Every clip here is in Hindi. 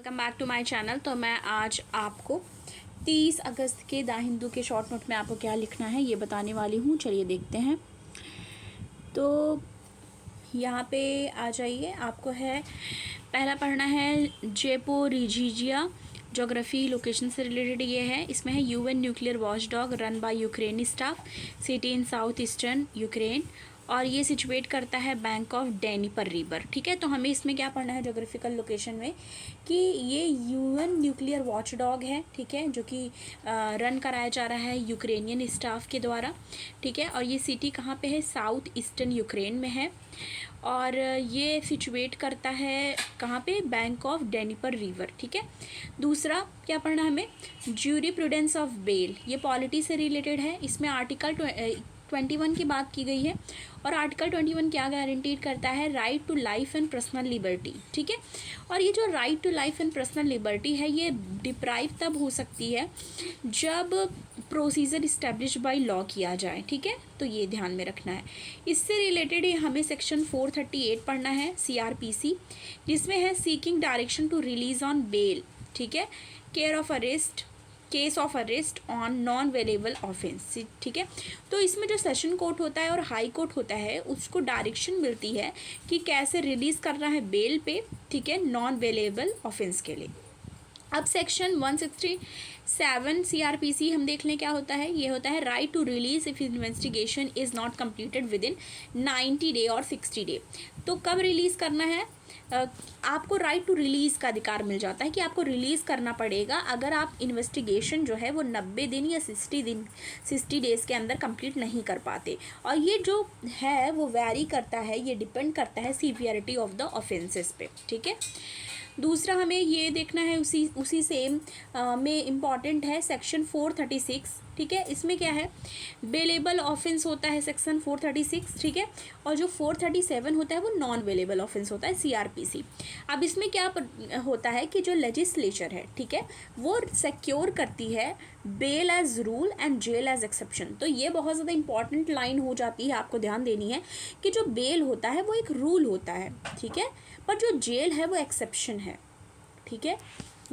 Welcome back to my channel. तो मैं आज आपको 30 अगस्त के द हिंदू के शॉर्ट नोट में आपको क्या लिखना है ये बताने वाली हूँ। चलिए देखते हैं। तो यहाँ पे आ जाइए। आपको है पहला पढ़ना है ज़ेपोरिजिया ज्योग्राफी लोकेशन से रिलेटेड ये है। इसमें है UN nuclear watchdog run by Ukrainian staff, city in south eastern Ukraine, और ये सिचुएट करता है बैंक ऑफ डेनीपर रिवर। ठीक है, तो हमें इसमें क्या पढ़ना है जोग्राफिकल लोकेशन में कि ये यूएन न्यूक्लियर वॉचडॉग है। ठीक है, जो कि रन कराया जा रहा है यूक्रेनियन स्टाफ के द्वारा। ठीक है, और ये सिटी कहाँ पे है? साउथ ईस्टर्न यूक्रेन में है, और ये सिचुएट करता है कहाँ पे? Bank of Dnieper river. ठीक है, दूसरा क्या पढ़ना है हमें? ज्यूरिप्रूडेंस ऑफ बेल, ये पॉलिटी से रिलेटेड है। इसमें आर्टिकल 21 की बात की गई है, और आर्टिकल 21 क्या गारंटीड करता है? Right to life and personal liberty. ठीक है, और ये जो right to life and personal liberty है ये डिप्राइव तब हो सकती है जब प्रोसीजर इस्टेब्लिश बाय लॉ किया जाए। ठीक है, तो ये ध्यान में रखना है। इससे रिलेटेड ही हमें सेक्शन 438 पढ़ना है CRPC, जिसमें है seeking direction to release on bail. ठीक है, case of arrest on non bailable offence. ठीक है, तो इसमें जो सेशन कोर्ट होता है और हाई कोर्ट होता है उसको डायरेक्शन मिलती है कि कैसे रिलीज करना है बेल पे। ठीक है, नॉन वेलेबल ऑफेंस के लिए। अब सेक्शन 167 CRPC हम देख लें क्या होता है। ये होता है right to release if investigation is not completed within 90 day और 60 डे। तो कब रिलीज़ करना है? आपको राइट टू रिलीज़ का अधिकार मिल जाता है कि आपको रिलीज़ करना पड़ेगा अगर आप इन्वेस्टिगेशन जो है वो 90 दिन या 60 डेज़ के अंदर कंप्लीट नहीं कर पाते। और ये जो है वो वैरी करता है, ये डिपेंड करता है सीवियरिटी ऑफ द ऑफेंसेस पे। ठीक है, दूसरा हमें ये देखना है उसी सेम में इम्पॉर्टेंट है सेक्शन 436। ठीक है, इसमें क्या है? बेलेबल ऑफेंस होता है सेक्शन 436। ठीक है, और जो 437 होता है वो नॉन बेलेबल ऑफेंस होता है CRPC। अब इसमें क्या होता है कि जो लेजिस्लेचर है, ठीक है, वो सिक्योर करती है bail as rule and jail as exception. तो ये बहुत ज़्यादा इंपॉर्टेंट लाइन हो जाती है, आपको ध्यान देनी है कि जो बेल होता है वो एक रूल होता है। ठीक है, पर जो जेल है वो एक्सेप्शन है। ठीक है,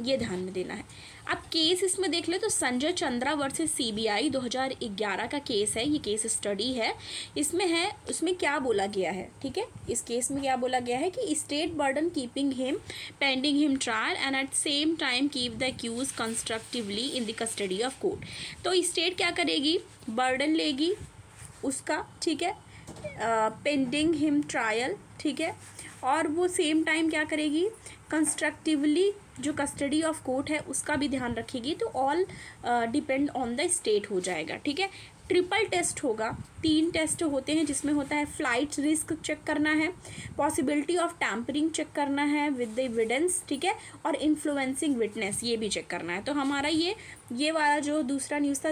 ये ध्यान में देना है। अब केस इसमें देख ले तो संजय चंद्रा वर्सेस CBI 2011 का केस है। ये केस स्टडी है। उसमें क्या बोला गया है? ठीक है, इस केस में क्या बोला गया है कि state burden keeping him pending him trial and at same time keep the accuse constructively in the custody of court. तो स्टेट क्या करेगी? बर्डन लेगी उसका। ठीक है, पेंडिंग हिम ट्रायल। ठीक है, और वो सेम टाइम क्या करेगी? कंस्ट्रक्टिवली जो कस्टडी ऑफ कोर्ट है उसका भी ध्यान रखेगी। तो all depend on the state हो जाएगा। ठीक है, ट्रिपल टेस्ट होगा। 3 टेस्ट होते हैं जिसमें होता है फ्लाइट रिस्क चेक करना है, पॉसिबिलिटी ऑफ टैम्परिंग चेक करना है विद द एविडेंस। ठीक है, और इन्फ्लुएंसिंग विटनेस ये भी चेक करना है। तो हमारा ये वाला जो दूसरा न्यूज़ था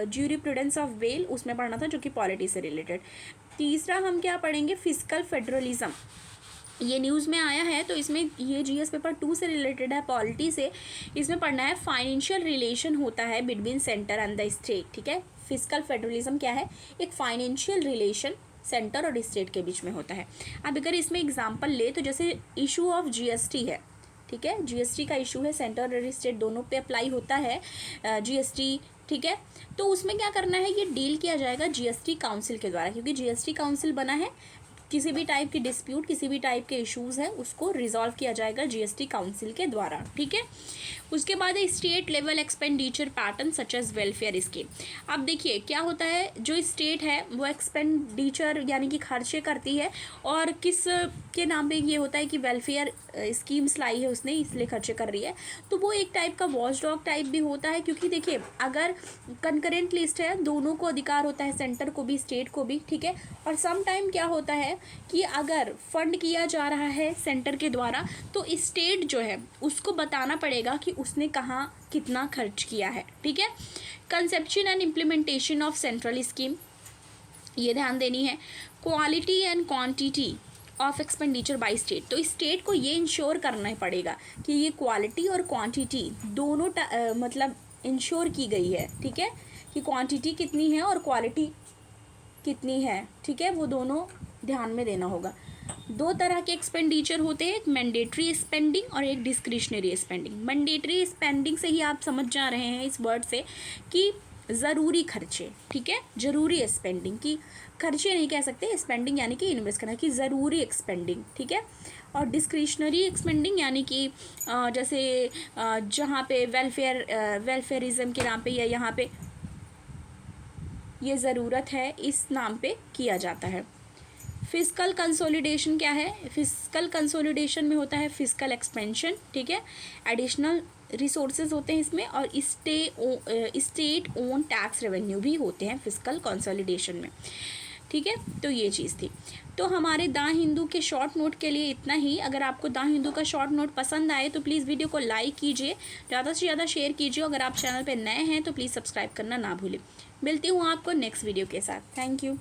ज्यूरिप्रूडेंस ऑफ बेल, उसमें पढ़ना था, जो कि पॉलिटी से रिलेटेड। तीसरा हम क्या पढ़ेंगे? Physical federalism. ये न्यूज़ में आया है, तो इसमें ये GS पेपर 2 से रिलेटेड है, पॉलिटी से। इसमें पढ़ना है फाइनेंशियल रिलेशन होता है between centre and the state. ठीक है, फिजिकल फेडरलिज्म क्या है? एक फाइनेंशियल रिलेशन सेंटर और स्टेट के बीच में होता है। अब अगर इसमें एग्जांपल ले तो जैसे इशू ऑफ GST है। ठीक है, GST का इशू है, सेंटर और स्टेट दोनों पे अप्लाई होता है GST। ठीक है, तो उसमें क्या करना है? ये डील किया जाएगा GST काउंसिल के द्वारा, क्योंकि GST काउंसिल बना है। किसी भी टाइप की डिस्प्यूट, किसी भी टाइप के इश्यूज़ हैं, उसको रिजॉल्व किया जाएगा GST काउंसिल के द्वारा। ठीक है, उसके बाद है state level expenditure pattern such as welfare scheme. अब देखिए क्या होता है, जो स्टेट है वो एक्सपेंडिचर यानी कि खर्चे करती है, और किस के नाम पे ये होता है कि वेलफेयर स्कीम्स लाई है उसने, इसलिए खर्चे कर रही है। तो वो एक टाइप का वॉचडॉग टाइप भी होता है, क्योंकि देखिए अगर कंकरेंट लिस्ट है, दोनों को अधिकार होता है, सेंटर को भी स्टेट को भी। ठीक है, और सम टाइम क्या होता है कि अगर फंड किया जा रहा है सेंटर के द्वारा, तो स्टेट जो है उसको बताना पड़ेगा कि उसने कहाँ कितना खर्च किया है। ठीक है, conception and implementation of central scheme, ये ध्यान देनी है। Quality and quantity of expenditure by state, तो स्टेट को ये इंश्योर करना पड़ेगा कि ये क्वालिटी और क्वांटिटी दोनों मतलब इंश्योर की गई है। ठीक है, कि क्वांटिटी कितनी है और क्वालिटी कितनी है। ठीक है, वो दोनों ध्यान में देना होगा। दो तरह के एक्सपेंडिचर होते हैं, एक मैंडेटरी स्पेंडिंग और एक डिस्क्रिशनरी स्पेंडिंग। मैंडेटरी स्पेंडिंग से ही आप समझ जा रहे हैं इस वर्ड से कि ज़रूरी खर्चे, ठीक है, ज़रूरी स्पेंडिंग की, खर्चे नहीं कह सकते, स्पेंडिंग यानी कि इन्वेस्ट करना, कि ज़रूरी एक्सपेंडिंग, ठीक है। और डिस्क्रिशनरी एक्सपेंडिंग यानी कि जैसे जहाँ पे वेलफेयरिज्म के नाम पे या यहाँ पे ये ज़रूरत है इस नाम पे किया जाता है। फिस्कल कंसोलिडेशन क्या है? फिस्कल कंसोलिडेशन में होता है फिस्कल एक्सपेंशन, ठीक है, एडिशनल रिसोर्सेज होते हैं इसमें, और स्टेट ओन टैक्स रेवेन्यू भी होते हैं फिस्कल कंसोलिडेशन में, ठीक है। तो ये चीज़ थी। तो हमारे द हिंदू के शॉर्ट नोट के लिए इतना ही। अगर आपको द हिंदू का शॉर्ट नोट पसंद आए तो प्लीज़ वीडियो को लाइक कीजिए, ज़्यादा से ज़्यादा शेयर कीजिए। अगर आप चैनल पर नए हैं तो प्लीज़ सब्सक्राइब करना ना भूलें। मिलती हूँ आपको नेक्स्ट वीडियो के साथ। Thank you.